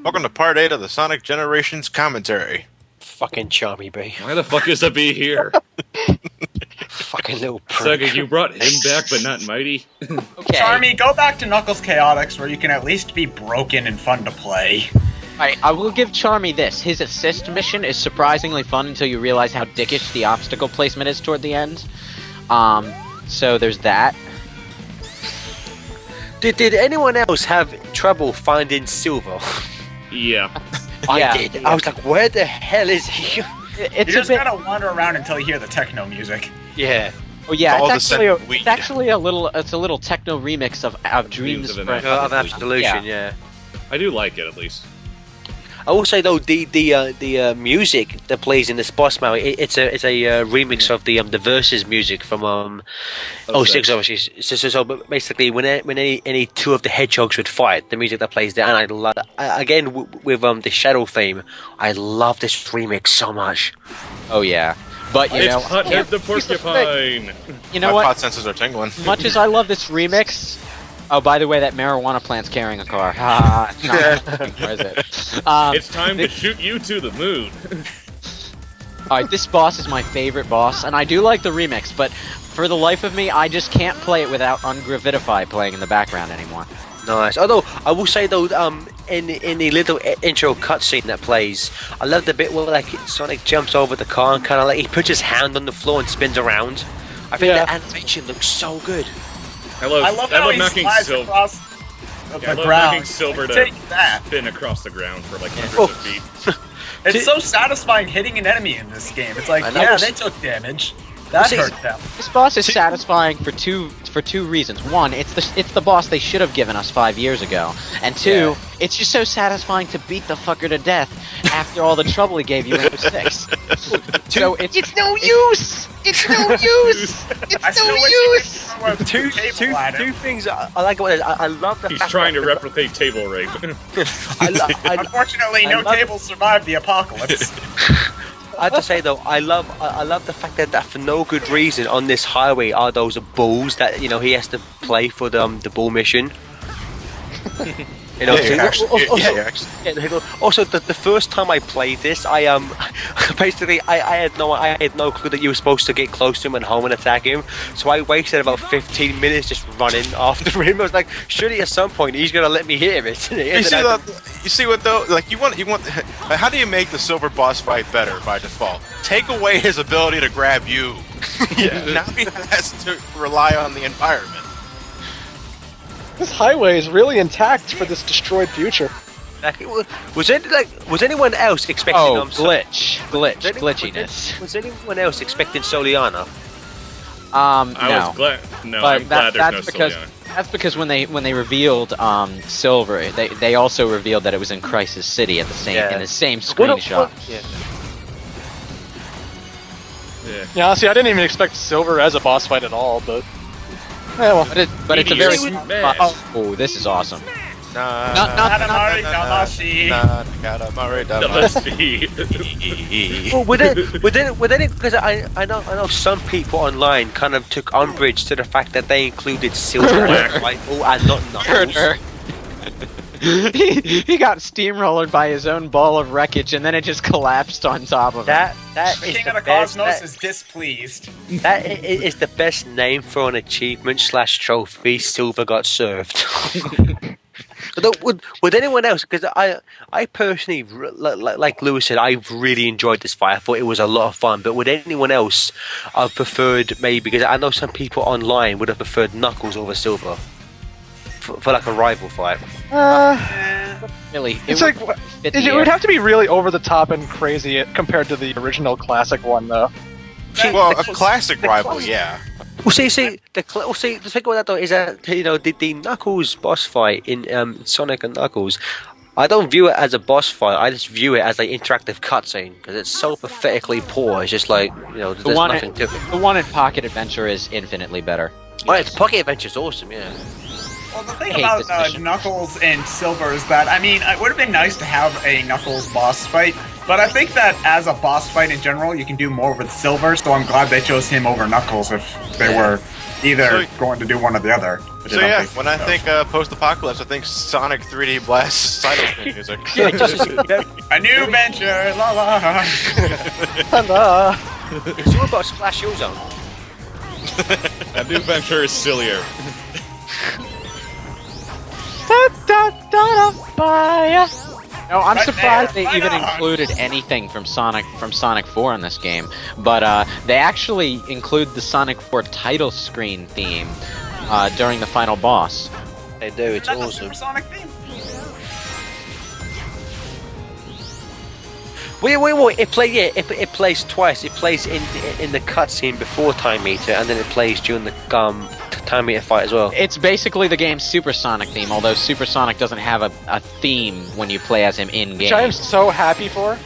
Welcome to part 8 of the Sonic Generations commentary. Fucking Charmy B. Why the fuck is the B here? Fucking little prick. Sega, you brought him back, but not Mighty. Okay. Charmy, go back to Knuckles Chaotix where you can at least be broken and fun to play. Alright, I will give Charmy this. His assist mission is surprisingly fun until you realize how dickish the obstacle placement is toward the end. So there's that. Did anyone else have trouble finding Silver? Yeah. I did. I was like, where the hell is he? It's You a just bit. gotta wander around until you hear the techno music. Yeah. Oh yeah, All the it's actually, set weed. it's actually a little. It's a little techno remix of Dreams Dreams of for- an Of Absolution, yeah. I do like it, at least. I will say though, the music that plays in this boss battle, it's a remix of the Versus music from 06 obviously. So basically, when any two of the hedgehogs would fight, the music that plays there, and I love again with the Shadow theme, I love this remix so much. Oh yeah, but you It's know, Hothead the Porcupine! you know My what? pot sensors are tingling. Much as I love this remix. Oh, by the way, that marijuana plant's carrying a car. Where is it? It's time to shoot you to the moon! Alright, this boss is my favorite boss, and I do like the remix, but for the life of me, I just can't play it without Ungravitify playing in the background anymore. Nice. Although I will say though, in the little intro cutscene that plays, I love the bit where like Sonic jumps over the car and kind of like he puts his hand on the floor and spins around. I think the animation looks so good. I love how he knocking slides Silver. across I the love knocking ground. Silver to Take that. spin across the ground for like hundreds Oh. of feet. It's so satisfying hitting an enemy in this game. It's like, I know. yeah, they took damage. That See, hurt them. This boss is satisfying for two reasons. One, it's the boss they should have given us 5 years ago, and two, it's just so satisfying to beat the fucker to death after all the trouble he gave you in 06. So it's no use. It's no use. I It's still no wish you use. could throw a table at Two him. things I like about it. I love the He's fact trying to that- replicate table rape. Unfortunately, I no love- tables survived the apocalypse. I have to say though, I love the fact that for no good reason on this highway are those balls that he has to play for the ball mission. Also, the first time I played this, I basically I had no clue that you were supposed to get close to him and home and attack him. So I wasted about 15 minutes just running after him. I was like, surely at some point he's gonna let me hit him. You see what though? Like you want. How do you make the Silver boss fight better by default? Take away his ability to grab you. Now he has to rely on the environment. This highway is really intact for this destroyed future. Was anyone else expecting? Oh, glitchiness. Was anyone else expecting Soliana? I No. was glad. No, But I'm glad there's no because Soliana. that's because when they revealed Silver, they also revealed that it was in Crisis City at the in the same screenshot. Yeah. Yeah, honestly, I didn't even expect Silver as a boss fight at all, but... Yeah, well, But it's a very Meteor smash. oh, this is awesome. Katamari Damashi. Well, because I know some people online kind of took umbrage to the fact that they included Silver rifle and not Knuckles. he got steamrollered by his own ball of wreckage, and then it just collapsed on top of him. That The is King the of the best. Cosmos is displeased. That is the best name for an achievement / trophy. Silver got served. Although, would anyone else? Because I personally, like Lewis said, I really enjoyed this fight. I thought it was a lot of fun. But would anyone else have preferred maybe? Because I know some people online would have preferred Knuckles over Silver for like a rival fight. Really, it's like... It would have to be really over the top and crazy compared to the original classic one, though. Well, a classic rival, yeah. Well, see, the thing about that though is that the Knuckles boss fight in Sonic and Knuckles, I don't view it as a boss fight. I just view it as an interactive cutscene because it's so pathetically poor. It's just like there's nothing to it. The one in Pocket Adventure is infinitely better. Oh, it's Pocket Adventure's awesome, yeah. Well, the thing hate about this mission. Knuckles and Silver is that, I mean, it would have been nice to have a Knuckles boss fight, but I think that as a boss fight in general, you can do more with Silver, so I'm glad they chose him over Knuckles if they were either going to do one or the other. which I So don't yeah, think when I so. think post-apocalypse, I think Sonic 3D Blast title screen music. Yeah, just, A new venture, la la. Hello. it's all about Splash Hill Zone. That new venture is sillier. No, I'm Right surprised there, they even right on. included anything from Sonic 4 in this game, but they actually include the Sonic 4 title screen theme during the final boss. They do, it's That's a awesome. Supersonic theme. Wait, it plays twice. It plays in the cutscene before Time Meter, and then it plays during the Time Meter fight as well. It's basically the game's Supersonic theme, although Supersonic doesn't have a theme when you play as him in-game. Which I am so happy for.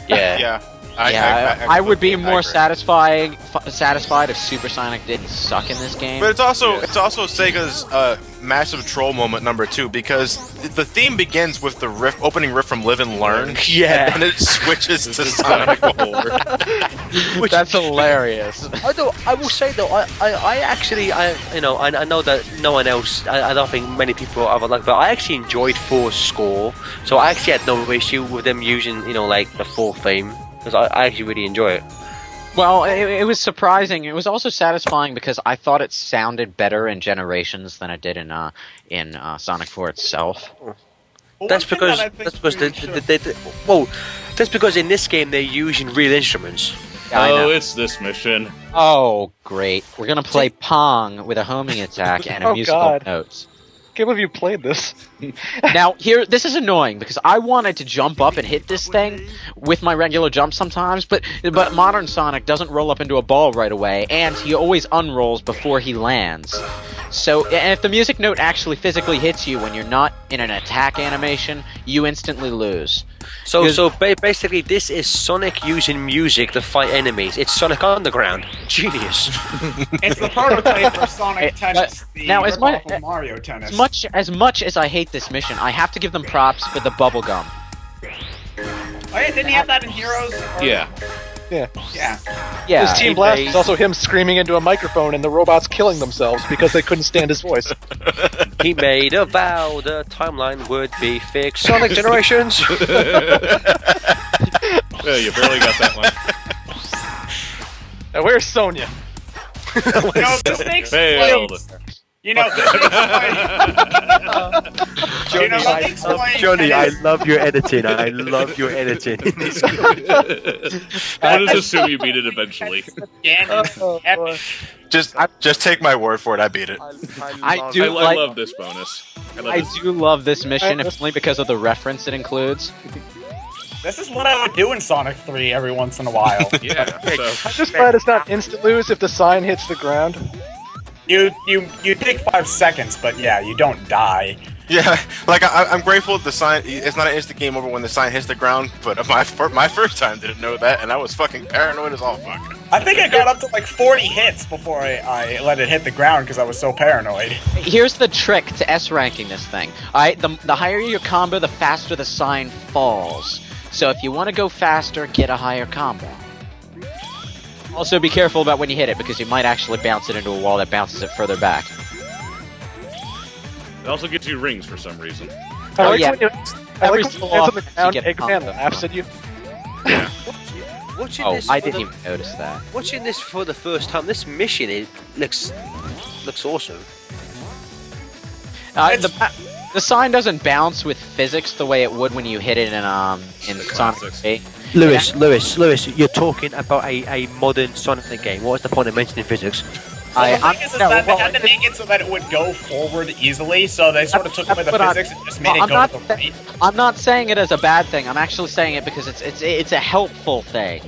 Yeah. Yeah. I would be more agree. satisfied if Supersonic didn't suck in this game. But it's also Sega's massive troll moment number 2, because the theme begins with the opening riff from Live and Learn. Yeah. And then it switches to Sonic Sonic 4. That's hilarious. Although I will say though, I actually I know that no one else, I don't think many people have like, but I actually enjoyed 4's score, so I actually had no issue with them using like the 4 theme, because I actually really enjoy it. Well, it was surprising. It was also satisfying because I thought it sounded better in Generations than it did in Sonic 4 itself. Well, That's one thing because that I think that's because we should- that's because in this game they're using real instruments. Yeah, I know. Oh, it's this mission. Oh, great. We're gonna play Pong with a homing attack and a Oh, musical God. notes. Can't believe you played this. Now, this is annoying because I wanted to jump up and hit this thing with my regular jump sometimes, but modern Sonic doesn't roll up into a ball right away, and he always unrolls before he lands. So, and if the music note actually physically hits you when you're not in an attack animation, you instantly lose. So basically, this is Sonic using music to fight enemies. It's Sonic Underground. Genius. It's the prototype for Sonic Tennis, the now, as ripoff much- of Mario Tennis. As much as I hate this mission, I have to give them props for the bubblegum. Oh yeah, didn't he have that in Heroes? Or- Yeah. Yeah. Yeah, His Team Blast is also him screaming into a microphone and the robots killing themselves because they couldn't stand his voice. He made a vow the timeline would be fixed. Sonic Generations. Yeah, you barely got that one. Now, where's Sonya? You know, the stakes Failed. You know, the stakes You know, the stakes playing tennis- love your editing. I love your editing. I'll just assume you beat it eventually. Again, epic. Just take my word for it. I beat it. I do I like. love this bonus. love I this. do love this mission, if only because of the reference it includes. This is what I would do in Sonic 3 every once in a while. Yeah, so I'm just glad it's not instant lose if the sign hits the ground. You take 5 seconds, but yeah, you don't die. Yeah, like I'm grateful the sign. It's not an instant game over when the sign hits the ground. But my first time didn't know that, and I was fucking paranoid as all fuck. I think I got up to like 40 hits before I let it hit the ground because I was so paranoid. Here's the trick to S ranking this thing. Alright, the higher your combo, the faster the sign falls. So if you want to go faster, get a higher combo. Also be careful about when you hit it, because you might actually bounce it into a wall that bounces it further back. it also gives you rings for some reason. I like yeah. when you, I Every like so when you often the ground, you get Eggman combos. laughs at you. Watching Oh, this I for didn't the- even notice that. Watching this for the first time, this mission looks awesome. The sign doesn't bounce with physics the way it would when you hit it in Sonic classics. 3. Lewis, you're talking about a modern Sonic game. What's the point of mentioning physics? Well, the thing is that they had to make it so that it would go forward easily, so they sort of took away the But physics and just made it I'm go not to the right. I'm not saying it as a bad thing. I'm actually saying it because it's a helpful thing.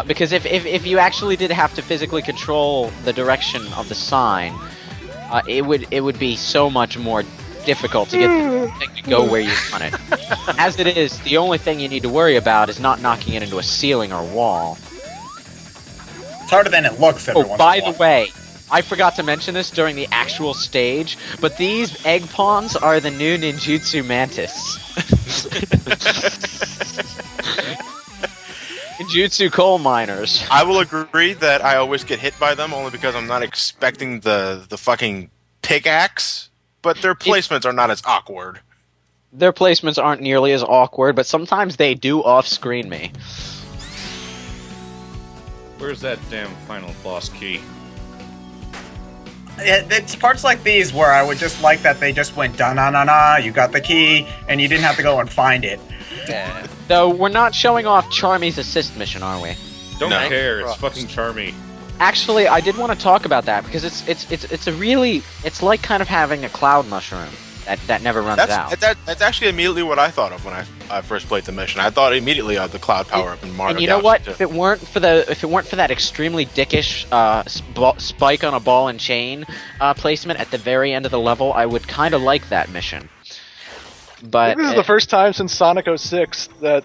Because if you actually did have to physically control the direction of the sign, it would be so much more difficult to get the thing to go where you want it. As it is, the only thing you need to worry about is not knocking it into a ceiling or wall. It's harder than it looks every Oh, once by in a the while. way, I forgot to mention this during the actual stage, but these egg pawns are the new ninjutsu mantis. Jutsu coal miners. I will agree that I always get hit by them only because I'm not expecting the fucking pickaxe, but their placements are not as awkward. Their placements aren't nearly as awkward, but sometimes they do off-screen me. Where's that damn final boss key? It's parts like these where I would just like that they just went da-na-na-na, you got the key, and you didn't have to go and find it. Yeah. Though we're not showing off Charmy's assist mission, are we? Don't No. care. It's fucking charmy. Actually, I did want to talk about that because it's a really it's like kind of having a cloud mushroom that never runs out. That's actually immediately what I thought of when I first played the mission. I thought immediately of the cloud power up in Mario. And you know Galaxy what? 2. If it weren't for that extremely dickish spike on a ball and chain placement at the very end of the level, I would kind of like that mission. But This is the first time since Sonic 06 that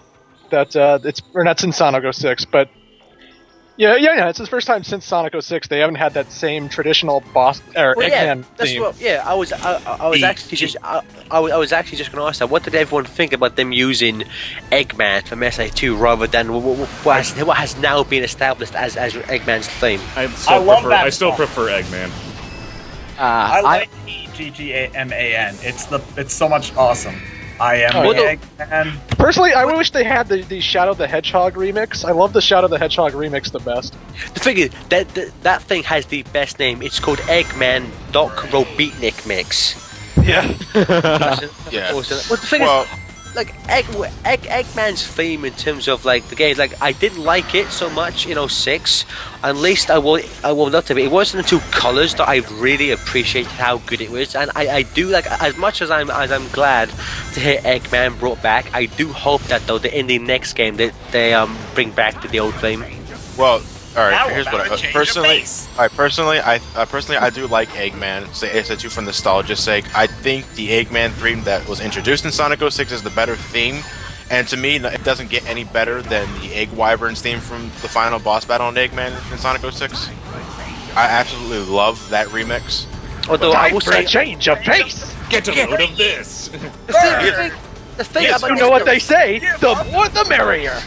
it's or not since Sonic 06, but yeah, it's the first time since Sonic 06 they haven't had that same traditional boss or Eggman theme. I was actually just I was actually just going to ask that. What did everyone think about them using Eggman from SA2 rather than what has now been established as Eggman's theme? I still prefer Eggman. I like Eggman. It's so much awesome. I am Eggman. Personally, I wish they had the Shadow the Hedgehog remix. I love the Shadow the Hedgehog remix the best. The thing is, that thing has the best name. It's called Eggman Doc Robotnik Mix. Yeah. Yeah. Well, the thing is, like Eggman's theme in terms of like the game, like I didn't like it so much in 06. At least I will not to be. It wasn't until Colors that I really appreciated how good it was, and I do like as much as I'm glad to hear Eggman brought back. I do hope that though that in the next game that they bring back to the old theme. Well, all right. How Here's what about a change of personally. pace? All right, personally, I do like Eggman. Say ASA2 for nostalgia's sake. I think the Eggman theme that was introduced in Sonic 06 is the better theme, and to me, it doesn't get any better than the Egg Wyvern's theme from the final boss battle on Eggman in Sonic 06. I absolutely love that remix. Although I Time will for say, a change of pace. Get a load of this. the thing Yes, about you this- know what they say. The more, the merrier.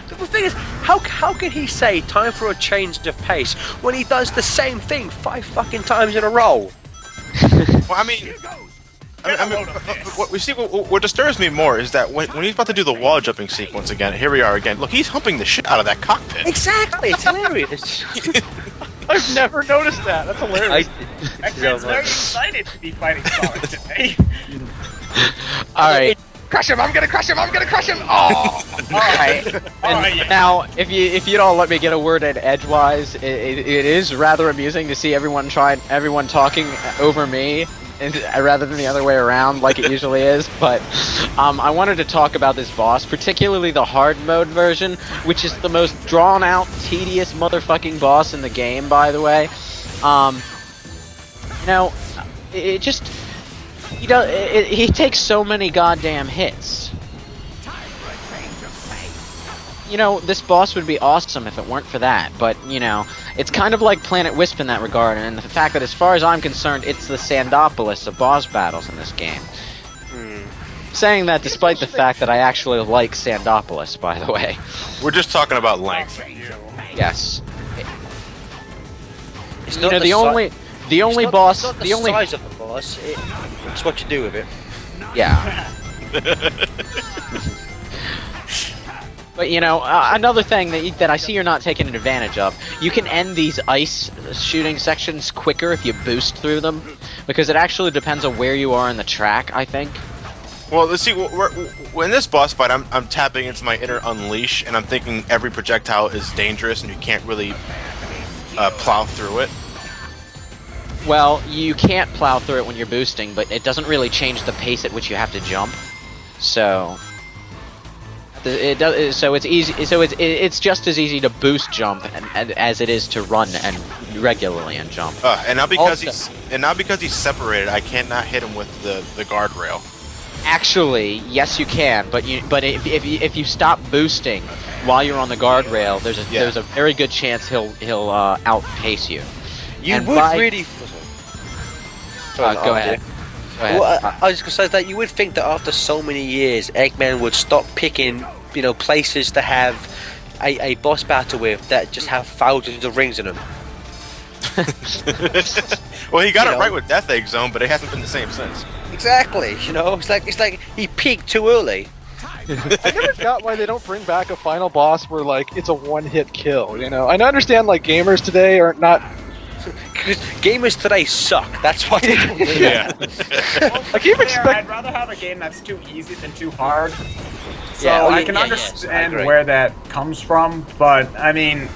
The thing is, how can he say time for a change of pace when he does the same thing 5 fucking times in a row? Well, I mean, what disturbs me more is that when he's about to do the wall jumping sequence again, here we are again. Look, he's humping the shit out of that cockpit. Exactly, it's hilarious. I've never noticed that. That's hilarious. Eggman's very excited to be fighting Sonic today. all right. Crush him! I'm gonna crush him! I'm gonna crush him! Oh! Alright, and now, if you don't let me get a word in edgewise, it is rather amusing to see everyone talking over me, rather than the other way around, like it usually is, but, I wanted to talk about this boss, particularly the hard mode version, which is the most drawn-out, tedious motherfucking boss in the game, by the way. You know, it just... he takes so many goddamn hits. You know, this boss would be awesome if it weren't for that, but, you know, it's kind of like Planet Wisp in that regard, and the fact that as far as I'm concerned, it's the Sandopolis of boss battles in this game. Saying that despite the fact that I actually like Sandopolis, by the way. We're just talking about length. Yes. It's You not know, the only boss... It's not the size of the boss, it's what you do with it. Yeah. But you know, another thing that I see you're not taking advantage of, you can end these ice shooting sections quicker if you boost through them, because it actually depends on where you are in the track, I think. Well, let's see. In this boss fight, I'm tapping into my inner unleash, and I'm thinking every projectile is dangerous, and you can't really plow through it. Well, you can't plow through it when you're boosting, but it doesn't really change the pace at which you have to jump. So it does. So it's easy. So it's just as easy to boost jump as it is to run and regularly and jump. And now because Also- he's separated, I cannot hit him with the guardrail. Actually, yes, you can, but if you stop boosting while you're on the guardrail, there's a very good chance he'll outpace you. You And would by- really. Go ahead. Go ahead. Well, I was going to say that you would think that after so many years, Eggman would stop picking, places to have a boss battle with that just have thousands of rings in them. Well, he got You it know. right with Death Egg Zone, but it hasn't been the same since. Exactly, it's like he peaked too early. I never got why they don't bring back a final boss where like it's a one-hit kill. You know, I understand like gamers today are not. Because gamers today suck. That's why they don't do it. Yeah. I keep I'd expecting. rather have a game that's too easy than too hard. So Yeah, oh, I yeah, can yeah, understand yes, I agree. where that comes from, but I mean,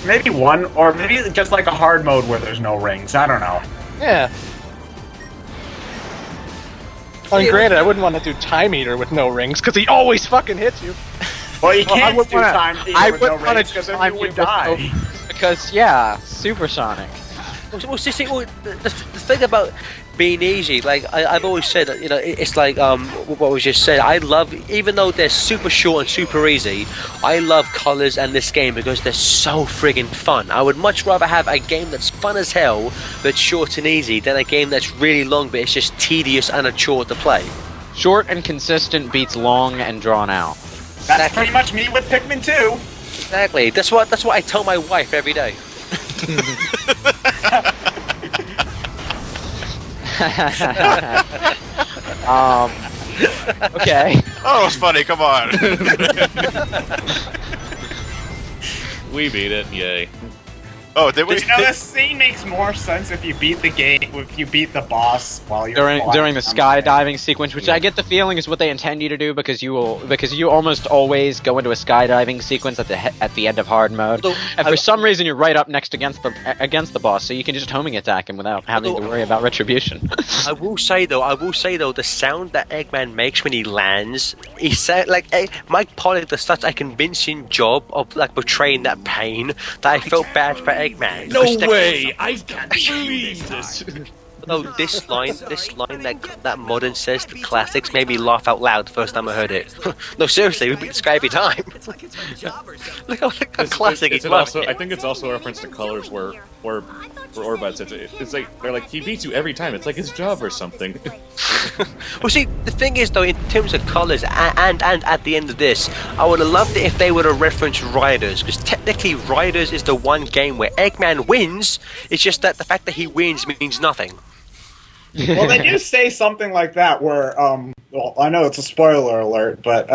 maybe one, or maybe just like a hard mode where there's no rings. I don't know. Yeah. I mean, granted, I wouldn't want to do Time Eater with no rings because he always fucking hits you. Well, you Well, I can't would do wanna- time I with no would wanna rings do because then Time you Eater would with die. Because yeah, supersonic. Well, see, the thing about being easy, like I've always said, that, it's like what was just said. I love, even though they're super short and super easy, I love colors and this game because they're so friggin' fun. I would much rather have a game that's fun as hell that's short and easy than a game that's really long but it's just tedious and a chore to play. Short and consistent beats long and drawn out. That's pretty much me with Pikmin 2. Exactly. That's what I tell my wife every day. Okay. Oh, it was funny. Come on. We beat it, yay. Oh, did we? You know, this scene makes more sense if you beat the game, if you beat the boss while you're during flying. the skydiving sequence, which I get the feeling is what they intend you to do because you almost always go into a skydiving sequence at the end of hard mode, Although, and for some reason you're right up next against the boss, so you can just homing attack him without having to worry about retribution. I will say though, the sound that Eggman makes when he lands, he said like Mike Pollock does such a convincing job of like portraying that pain that I felt bad for Eggman. No Because the- way! I can't believe this! No, this line that Modern says the classics made me laugh out loud the first time I heard it. No, seriously, we beat this guy every time. Look how classic It's he's also, laughing. I think it's also a reference to colors where Orbad says it's like they're like he beats you every time. It's like his job or something. Well, see, the thing is though, in terms of colors, and at the end of this, I would have loved it if they would have referenced Riders, because technically Riders is the one game where Eggman wins. It's just that the fact that he wins means nothing. Well, they do say something like that where, well, I know it's a spoiler alert, but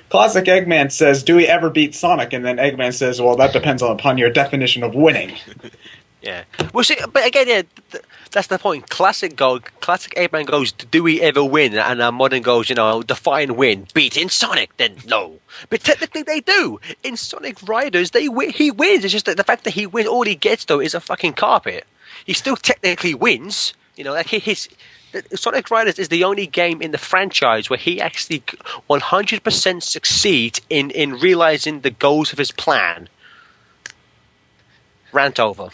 classic Eggman says, "Do we ever beat Sonic?" And then Eggman says, "Well, that depends upon your definition of winning." Yeah. Well, see, but again, yeah, that's the point. Classic Eggman goes, "Do we ever win?" And Modern goes, define win, beating Sonic. Then no, but technically they do. In Sonic Riders, he wins. It's just that the fact that he wins, all he gets though is a fucking carpet. He still technically wins. Like Sonic Riders is the only game in the franchise where he actually 100% succeeds in realizing the goals of his plan. Rant over.